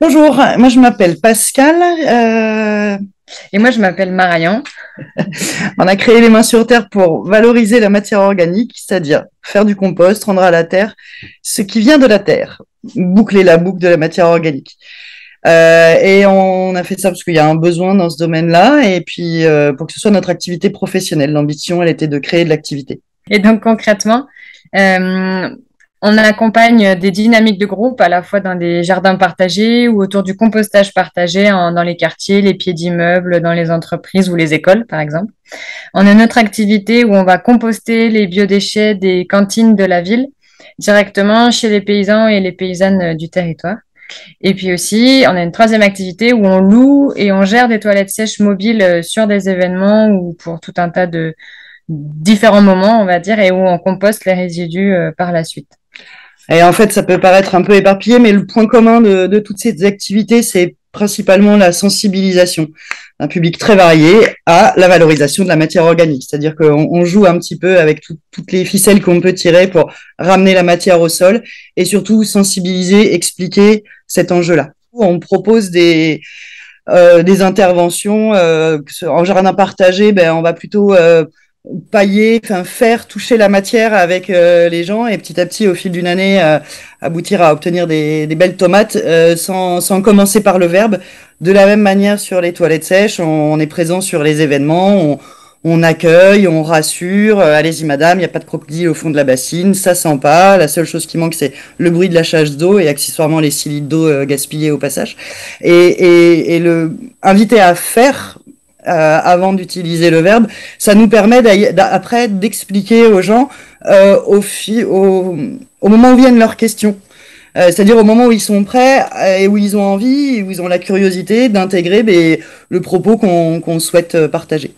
Bonjour, moi je m'appelle Pascal. Et moi, je m'appelle Marion. On a créé les Mains sur Terre pour valoriser la matière organique, c'est-à-dire faire du compost, rendre à la terre ce qui vient de la terre, boucler la boucle de la matière organique. Et on a fait ça parce qu'il y a un besoin dans ce domaine-là, et puis pour que ce soit notre activité professionnelle. L'ambition, elle était de créer de l'activité. Et donc, concrètement, euh, on accompagne des dynamiques de groupe à la fois dans des jardins partagés ou autour du compostage partagé dans les quartiers, les pieds d'immeubles, dans les entreprises ou les écoles, par exemple. On a une autre activité où on va composter les biodéchets des cantines de la ville directement chez les paysans et les paysannes du territoire. Et puis aussi, on a une troisième activité où on loue et on gère des toilettes sèches mobiles sur des événements ou pour tout un tas de différents moments, on va dire, et où on composte les résidus par la suite. Et en fait, ça peut paraître un peu éparpillé, mais le point commun de toutes ces activités, c'est principalement la sensibilisation d'un public très varié à la valorisation de la matière organique. C'est-à-dire qu'on joue un petit peu avec toutes les ficelles qu'on peut tirer pour ramener la matière au sol et surtout sensibiliser, expliquer cet enjeu-là. On propose des interventions en jardin partagé, on va plutôt pailler, enfin faire toucher la matière avec les gens et petit à petit au fil d'une année aboutir à obtenir des belles tomates sans commencer par le verbe. De la même manière sur les toilettes sèches, on est présent sur les événements, on accueille, on rassure, allez-y madame, il n'y a pas de crocodile au fond de la bassine, ça sent pas, la seule chose qui manque c'est le bruit de la chasse d'eau et accessoirement les 6 litres d'eau gaspillés au passage. Et le inviter à faire avant d'utiliser le verbe, ça nous permet après d'expliquer aux gens au moment où viennent leurs questions. C'est-à-dire au moment où ils sont prêts et où ils ont envie, où ils ont la curiosité d'intégrer le propos qu'on souhaite partager.